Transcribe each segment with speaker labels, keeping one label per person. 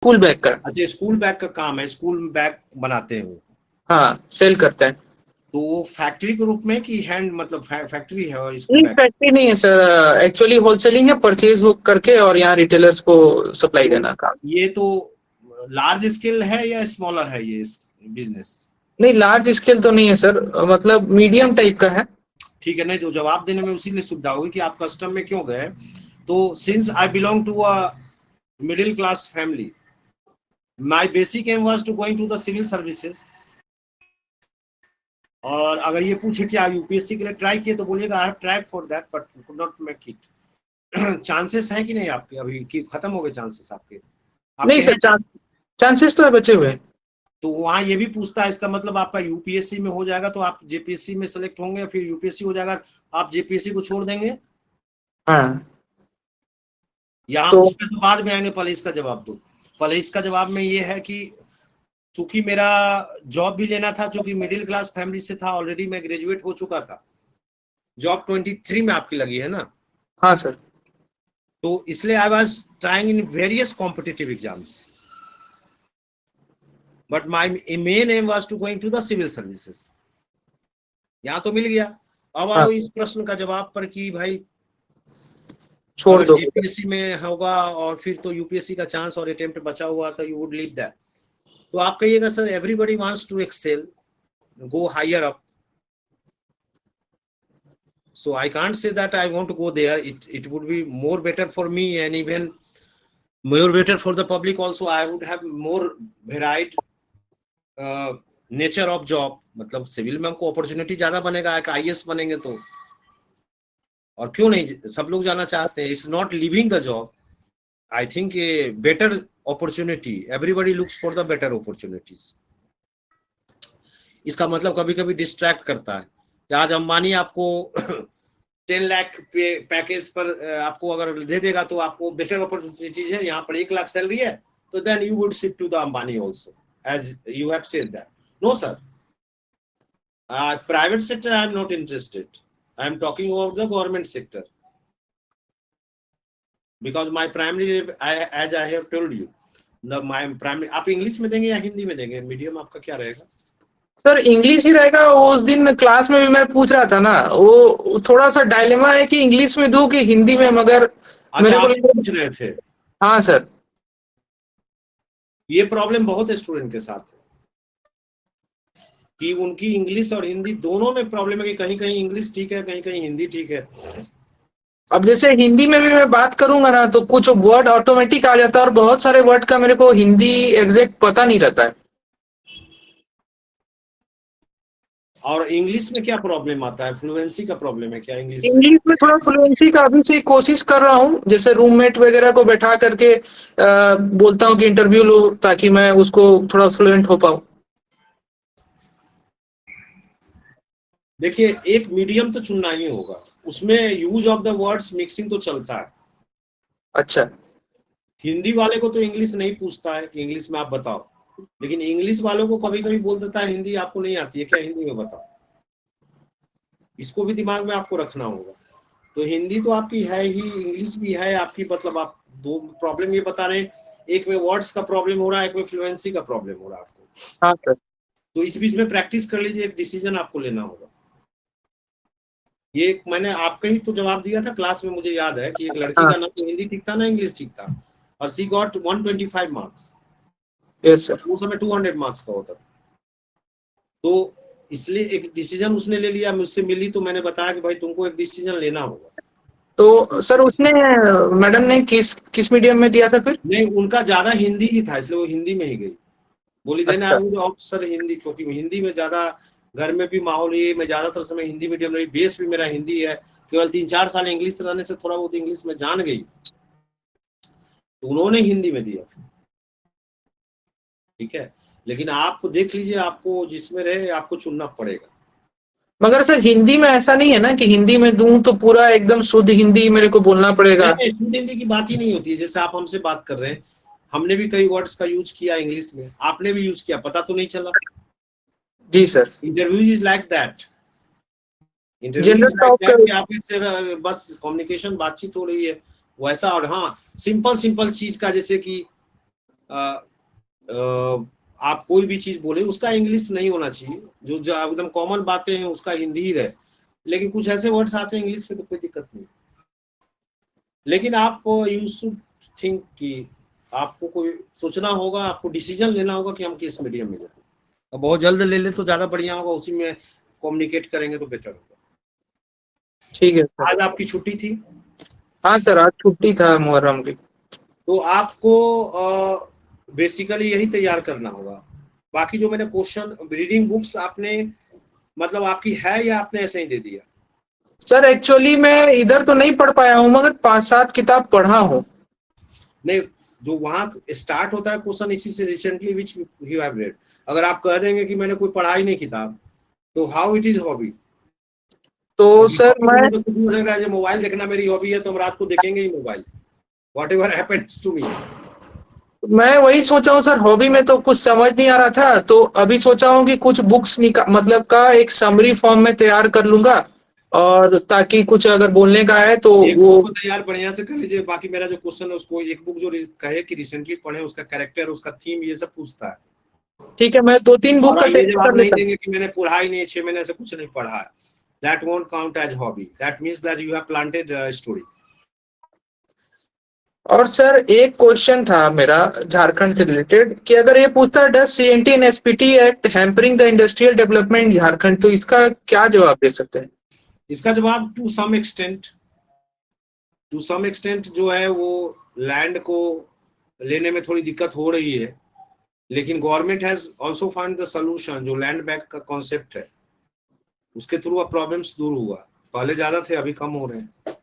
Speaker 1: School bag का।
Speaker 2: अच्छा, school bag का काम है, स्कूल बैग बनाते हैं वो।
Speaker 1: हाँ, सेल करते हैं।
Speaker 2: तो वो फैक्ट्री के रूप में कि हैंड, मतलब फैक्ट्री है और स्कूल
Speaker 1: नहीं,
Speaker 2: बैग?
Speaker 1: फैक्ट्री नहीं है सर, एक्चुअली होलसेलिंग है, परचेज बुक करके और यहाँ रिटेलर्स को सप्लाई
Speaker 2: तो
Speaker 1: देना काम।
Speaker 2: ये तो लार्ज स्केल है या स्मॉलर है ये बिजनेस?
Speaker 1: नहीं, लार्ज स्केल तो नहीं है सर, मतलब मीडियम टाइप का है।
Speaker 2: ठीक है, नहीं तो जवाब देने में उसी लिए सुविधा होगी कि आप कस्टम में क्यों गए। तो since I belong to a middle class family, my basic aim was to going to the civil services. और अगर ये पूछे कि आप यूपीएससी के लिए ट्राई किए तो बोलिएगा I have tried for that but could not make it. Chances है कि नहीं आपके अभी, कि खत्म हो गए चांसेस आपके?
Speaker 1: नहीं
Speaker 2: आपके
Speaker 1: सर,
Speaker 2: हैं?
Speaker 1: चांसेस तो है बचे हुए।
Speaker 2: तो वहां ये भी पूछता है, इसका मतलब आपका यूपीएससी में हो जाएगा तो आप जेपीएससी में सेलेक्ट होंगे, फिर यूपीएससी हो जाएगा आप जेपीएससी को छोड़ देंगे?
Speaker 1: हाँ,
Speaker 2: यहाँ
Speaker 1: तो
Speaker 2: उसमें तो बाद में आएंगे, पहले इसका जवाब दो। पहले इसका जवाब में ये है कि चूंकि मेरा जॉब भी लेना था, चूंकि मिडिल क्लास फैमिली से था, ऑलरेडी मैं ग्रेजुएट हो चुका था। जॉब 23 में आपकी लगी है ना?
Speaker 1: हाँ सर।
Speaker 2: तो इसलिए I was trying in various competitive exams, but my main aim was to going to the civil services. यहाँ तो मिल गया। अब
Speaker 1: हाँ,
Speaker 2: आओ इस प्रश्न का जवाब पर कि भाई
Speaker 1: छोड़
Speaker 2: अगर
Speaker 1: दो।
Speaker 2: जेपीएससी में होगा और फिर तो यूपीएससी का चांस और अटेम्प्ट बचा हुआ था, यू वुड लीव दैट। तो आप कहिएगा sir everybody wants to excel, go higher up, so I can't say that I want to go there. It would be more better for me and even more better for the public also. I would have more varied nature of job, मतलब civil में हमको opportunity ज्यादा बनेगा, एक IAS बनेंगे तो। और क्यों नहीं, सब लोग जाना चाहते हैं। It's not living the job, I think a better opportunity, everybody looks for the better opportunities. इसका मतलब कभी कभी डिस्ट्रैक्ट करता है कि आज अंबानी आपको 10 लाख पैकेज पर आपको अगर दे देगा तो आपको बेटर अपॉर्चुनिटीज है, यहाँ पर 1 लाख सैलरी है, तो then you would shift to the Ambani also, as you have said that. No sir, private sector I am not interested, I am talking about the government sector, because my primary, as I have told you, my primary. आप English में देंगे या हिंदी में देंगे? Medium आपका क्या रहेगा?
Speaker 1: Sir English ही रहेगा। वो उस दिन क्लास में भी मैं पूछ रहा था ना, वो थोड़ा सा डायलेमा है कि इंग्लिश में दूं कि हिंदी में, मगर
Speaker 2: अच्छा,
Speaker 1: मेरे को
Speaker 2: आप ही
Speaker 1: लगा।
Speaker 2: पूछ रहे थे?
Speaker 1: हाँ सर।
Speaker 2: ये प्रॉब्लम बहुत स्टूडेंट के साथ है कि उनकी इंग्लिश और हिंदी दोनों में प्रॉब्लम है कि कहीं कहीं इंग्लिश ठीक है, कहीं कहीं हिंदी ठीक है।
Speaker 1: अब जैसे हिंदी में भी मैं बात करूंगा ना तो कुछ वर्ड ऑटोमेटिक आ जाता है, और बहुत सारे वर्ड का मेरे को हिंदी एग्जैक्ट पता नहीं रहता है।
Speaker 2: और इंग्लिश में क्या प्रॉब्लम आता है? फ्लुएंसी का प्रॉब्लम है क्या इंग्लिश में?
Speaker 1: इंग्लिश में थोड़ा फ्लुएंसी का अभी से कोशिश कर रहा हूँ, जैसे रूममेट वगैरह को बैठा करके बोलता हूँ कि इंटरव्यू लो, ताकि मैं उसको थोड़ा फ्लुएंट हो पाऊँ।
Speaker 2: देखिए, एक मीडियम तो चुनना ही होगा, उसमें use of the words mixing तो चलता है।
Speaker 1: अच्छा।
Speaker 2: हिंदी वाले को तो इंग्लिश नहीं पूछता है कि इंग्लिश में आप बताओ, लेकिन इंग्लिश वालों को कभी कभी बोल देता है हिंदी आपको नहीं आती है क्या, हिंदी में बताओ। इसको भी दिमाग में आपको रखना होगा। तो हिंदी तो आपकी है ही, इंग्लिश भी है आपकी, मतलब आप दो प्रॉब्लम ये बता रहे हैं, एक में वर्ड्स का प्रॉब्लम हो रहा है, एक में फ्लुएंसी का प्रॉब्लम हो रहा है आपको।
Speaker 1: हाँ सर।
Speaker 2: तो इस बीच में प्रैक्टिस कर लीजिए, एक डिसीजन आपको लेना होगा। ये मैंने आपका ही तो जवाब दिया था क्लास में, मुझे याद है कि एक लड़की
Speaker 1: हाँ।
Speaker 2: का ना तो हिंदी ठीक था ना इंग्लिश ठीक था, और सी गॉट 125 मार्क्स।
Speaker 1: Yes sir.
Speaker 2: उस समय 200 मार्क्स का होता था। तो इसलिए एक डिसीजन उसने ले लिया, मुझसे मिली तो मैंने बताया कि भाई तुमको एक डिसीजन लेना होगा।
Speaker 1: तो सर उसने, मैडम ने किस किस मीडियम में दिया था फिर?
Speaker 2: नहीं, उनका ज्यादा हिंदी ही था, इसलिए वो हिंदी में ही गई। बोली देना
Speaker 1: अच्छा।
Speaker 2: I would opt sir Hindi, क्योंकि हिंदी में ज्यादा घर में भी माहौल ये, मैं ज्यादातर समय हिंदी मीडियम रही, बेस भी मेरा हिंदी है। केवल 3-4 साल इंग्लिश रहने से थोड़ा बहुत इंग्लिश में जान गई, तो उन्होंने हिंदी में दिया। ठीक है, लेकिन आप देख लीजिए, आपको जिसमें रहे आपको चुनना पड़ेगा।
Speaker 1: मगर सर हिंदी में ऐसा नहीं है ना कि हिंदी में दूं तो पूरा एकदम शुद्ध हिंदी मेरे को बोलना पड़ेगा?
Speaker 2: नहीं, शुद्ध हिंदी की बात ही नहीं होती है। जैसे आप हमसे बात कर रहे हैं, हमने भी कई वर्ड्स का यूज किया इंग्लिश में, आपने भी यूज किया, पता तो नहीं चला।
Speaker 1: जी sir.
Speaker 2: Interview is like that, interview
Speaker 1: general
Speaker 2: is like
Speaker 1: talk.
Speaker 2: That कि आपसे बस कम्युनिकेशन बातचीत हो रही है वैसा। और हाँ, सिंपल सिंपल चीज का, जैसे कि आप कोई भी चीज बोले उसका इंग्लिश नहीं होना चाहिए, जो एकदम कॉमन बातें हैं उसका हिंदी ही रहे, लेकिन कुछ ऐसे वर्ड्स आते हैं इंग्लिश के तो कोई दिक्कत नहीं। लेकिन आप यू शुड थिंक कि आपको कोई सोचना होगा, आपको डिसीजन लेना होगा कि हम किस मीडियम में जाए। अब बहुत जल्द ले ले तो ज्यादा बढ़िया होगा, उसी में कम्युनिकेट करेंगे तो बेटर होगा।
Speaker 1: ठीक है सर।
Speaker 2: आज आपकी छुट्टी थी?
Speaker 1: हाँ सर, आज छुट्टी था मुहर्रम की।
Speaker 2: तो आपको बेसिकली यही तैयार करना होगा। बाकी जो मैंने क्वेश्चन, रीडिंग बुक्स आपने मतलब आपकी है या आपने ऐसे ही दे दिया?
Speaker 1: सर एक्चुअली मैं इधर तो नहीं पढ़ पाया हूँ, मगर 5-7 किताब पढ़ा हूँ।
Speaker 2: नहीं, जो वहां स्टार्ट होता है क्वेश्चन इसी से, recently which you have read. अगर आप कह देंगे कि मैंने कोई पढ़ा ही नहीं किताब, तो हाउ इट इज हॉबी?
Speaker 1: तो सर मैं
Speaker 2: तो कुछ बोलेगा जो मोबाइल देखना मेरी हॉबी है तो हम रात को देखेंगे ही mobile, whatever happens to me.
Speaker 1: वही सोचा हूँ सर, हॉबी में तो कुछ समझ नहीं आ रहा था, तो अभी सोचा हूँ कि कुछ बुक्स मतलब का एक समरी फॉर्म में तैयार कर लूंगा, और ताकि कुछ अगर बोलने का है तो
Speaker 2: एक
Speaker 1: वो।
Speaker 2: बुक को तैयार बढ़िया से कर लीजिए। बाकी मेरा जो क्वेश्चन है उसको एक बुक जो कहे कि रिसेंटली पढ़े, उसका कैरेक्टर, उसका थीम, ये सब पूछता है।
Speaker 1: ठीक है, मैं 2-3 बुक
Speaker 2: और
Speaker 1: का
Speaker 2: ये
Speaker 1: तैयार
Speaker 2: जवाब
Speaker 1: कर
Speaker 2: नहीं
Speaker 1: लेता हूँ।
Speaker 2: देंगे कि मैंने पढ़ा ही नहीं, 6 महीने से कुछ नहीं पढ़ा है, that won't count as hobby, that means that you have planted a story।
Speaker 1: और सर एक क्वेश्चन था मेरा झारखंड से रिलेटेड, कि अगर ये पूछता does CNT and SPT act hampering the industrial development Jharkhand, तो इसका क्या जवाब दे सकते हैं?
Speaker 2: इसका जवाब टू सम एक्सटेंट जो है वो लैंड को लेने में थोड़ी दिक्कत हो रही है, लेकिन government has also found the solution. जो लैंड बैंक का कॉन्सेप्ट है उसके थ्रू अब प्रॉब्लम्स दूर हुआ, पहले ज्यादा थे अभी कम हो रहे हैं।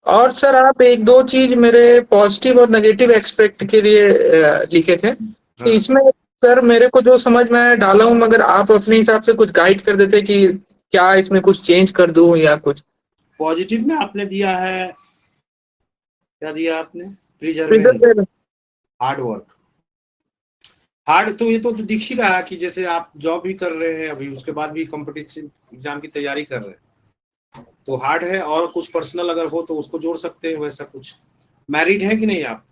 Speaker 1: और सर आप 1-2 चीज मेरे पॉजिटिव और नेगेटिव एक्सपेक्ट के लिए लिखे थे, तो
Speaker 2: हाँ।
Speaker 1: इसमें सर मेरे को जो समझ में आया डाला हूँ, मगर आप अपने हिसाब से कुछ गाइड कर देते कि क्या इसमें कुछ चेंज कर दूं या कुछ।
Speaker 2: पॉजिटिव में आपने दिया है, क्या दिया आपने? प्रिजर्वेंस,
Speaker 1: प्रिजर्वेशन।
Speaker 2: Hard work. हार्ड तो ये तो दिख ही रहा है कि जैसे आप जॉब भी कर रहे हैं अभी, उसके बाद भी कॉम्पिटिटिव एग्जाम की तैयारी कर रहे हैं, तो हार्ड है। और कुछ पर्सनल अगर हो तो उसको जोड़ सकते हैं, वैसा कुछ। मैरिड है कि नहीं आप?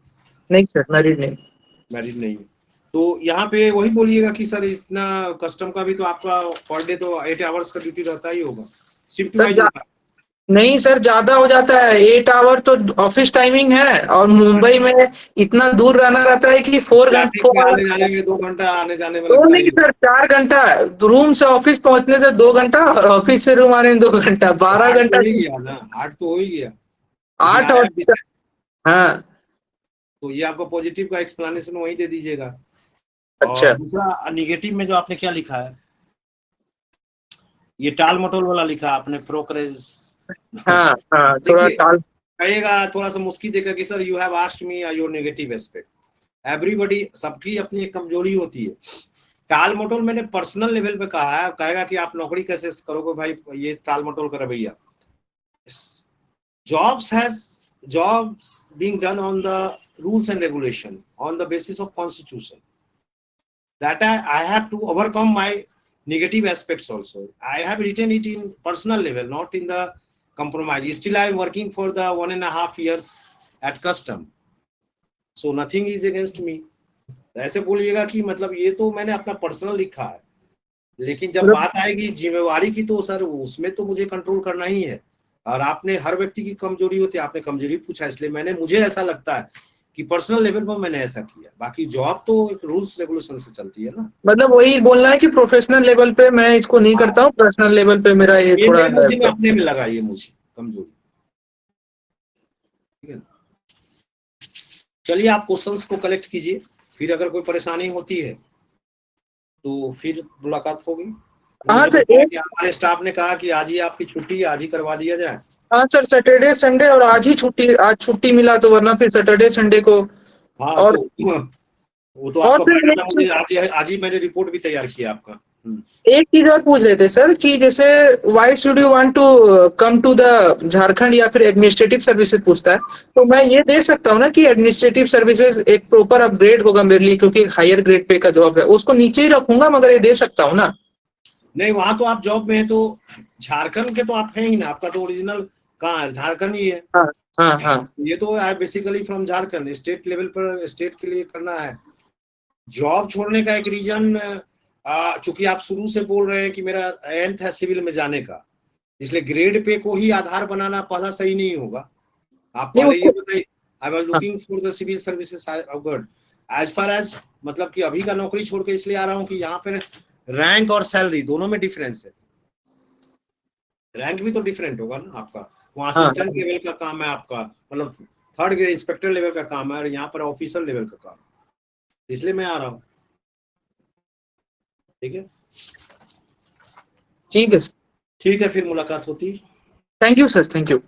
Speaker 1: नहीं सर, मैरिड नहीं।
Speaker 2: मैरिड नहीं है तो यहाँ पे वही बोलिएगा कि सर इतना कस्टम का भी तो आपका पर डे तो 8 आवर्स का ड्यूटी रहता ही होगा, शिफ्ट वाइज होता है।
Speaker 1: नहीं सर, ज्यादा हो जाता है। 8 आवर तो ऑफिस टाइमिंग है, और मुंबई में इतना दूर रहना रहता है कि 4 घंटे
Speaker 2: ट्रैफिक
Speaker 1: 4
Speaker 2: में आने
Speaker 1: आवर्स।
Speaker 2: जाने में 2 घंटा आने जाने में
Speaker 1: तो
Speaker 2: लगता
Speaker 1: नहीं
Speaker 2: ही
Speaker 1: सर, 4 घंटा। रूम से ऑफिस पहुंचने से 2 घंटा, और ऑफिस से रूम आने में 2 घंटा,
Speaker 2: तो
Speaker 1: 12
Speaker 2: हार्ड तो
Speaker 1: घंटा।
Speaker 2: हो ही गया ना, हार्ड तो हो ही गया, लेकिन
Speaker 1: 8
Speaker 2: आया
Speaker 1: और।
Speaker 2: आप डिसाइड।
Speaker 1: हाँ।
Speaker 2: तो ये आपका पॉजिटिव का एक्सप्लेनेशन वही दे दीजिएगा। और
Speaker 1: अच्छा।
Speaker 2: दूसरा निगेटिव में जो आपने क्या लिखा है, ये टाल मटोल वाला लिखा आपने, प्रोक्रेस।
Speaker 1: हाँ हाँ, थोड़ा
Speaker 2: देखिए,
Speaker 1: टाल।
Speaker 2: कहेगा थोड़ा सा मुस्की देकर कि sir you have asked me your negative aspect. Everybody, सबकी अपनी एक कमजोरी होती है। टाल मटोल मैंने पर्सनल लेवल पे कहा है, कहेगा कि आप नौकरी कैसे करोगे भाई, ये टाल मटोल कर रवैया। jobs being done on the rules and regulation, on the basis of constitution, that I have to overcome my negative aspects also. I have written it in personal level, not in the compromise. Still I am working for the 1.5 years at custom, so nothing is against me। ऐसे बोलिएगा कि मतलब ये तो मैंने अपना personal लिखा है, लेकिन जब बात आएगी जिम्मेवारी की तो सर उसमें तो मुझे कंट्रोल करना ही है। और आपने, हर व्यक्ति की कमजोरी होती है, आपने कमजोरी पूछा इसलिए मुझे ऐसा लगता है कि पर्सनल लेवल पर मैंने ऐसा किया। बाकी जॉब तो एक रूल्स रेगुलेशन से चलती है ना।
Speaker 1: मतलब वही बोलना है कि प्रोफेशनल लेवल पे मैं इसको नहीं करता हूँ, पर्सनल लेवल पे मेरा ये थोड़ा
Speaker 2: मेरे मुझे में अपने में लगा ये मुझे कमजोरी। ठीक है ना, चलिए आप क्वेश्चंस को कलेक्ट कीजिए, फिर अगर कोई परेशानी होती है तो फिर मुलाकात होगी।
Speaker 1: हाँ
Speaker 2: मुझे
Speaker 1: सर।
Speaker 2: बताया कि हमारे स्टाफ ने कहा कि आज ही आपकी छुट्टी है, आज ही करवा दिया जाए।
Speaker 1: हाँ सर, सैटरडे संडे और आज ही छुट्टी, आज छुट्टी मिला, तो वरना फिर सैटरडे संडे को।
Speaker 2: हाँ
Speaker 1: और
Speaker 2: तो वो तो
Speaker 1: और
Speaker 2: आपका
Speaker 1: फिर
Speaker 2: फायदा था, आज ही मैंने रिपोर्ट भी तैयार किया आपका।
Speaker 1: एक चीज और पूछ रहे थे सर, कि जैसे why should you want to come to the Jharkhand, या फिर एडमिनिस्ट्रेटिव सर्विसेज पूछता है, तो मैं ये दे सकता हूँ ना कि एडमिनिस्ट्रेटिव सर्विसेज एक प्रॉपर अपग्रेड होगा मेरे लिए, क्योंकि हायर ग्रेड पे का जॉब है, उसको नीचे ही रखूंगा, मगर ये दे सकता हूँ ना?
Speaker 2: नहीं, वहां तो आप जॉब में है तो झारखंड के तो आप हैं ही ना, आपका तो ओरिजिनल कहाँ है? झारखंड ही है।
Speaker 1: हाँ हाँ हाँ
Speaker 2: ये तो I basically from Jharkhand, state level पर स्टेट के लिए करना है। जॉब छोड़ने का एक रीजन, चूंकि आप शुरू से बोल रहे हैं कि मेरा एम था सिविल में जाने का, इसलिए ग्रेड पे को ही आधार बनाना पहला सही नहीं होगा। आप
Speaker 1: नहीं
Speaker 2: पहले ये
Speaker 1: उसको
Speaker 2: बताइए, I was looking for the civil services good as far as, मतलब कि अभी का नौकरी छोड़ के इसलिए आ रहा हूँ कि यहाँ पे रैंक और सैलरी दोनों में डिफरेंस है। रैंक भी तो डिफरेंट होगा ना आपका, वहाँ
Speaker 1: हाँ
Speaker 2: असिस्टेंट लेवल का काम है आपका, मतलब थर्ड ग्रेड इंस्पेक्टर लेवल का काम है, और यहाँ पर ऑफिसर लेवल का काम, इसलिए मैं आ रहा हूँ। ठीक है,
Speaker 1: ठीक है।
Speaker 2: ठीक है, फिर मुलाकात होती है।
Speaker 1: Thank you sir, thank you.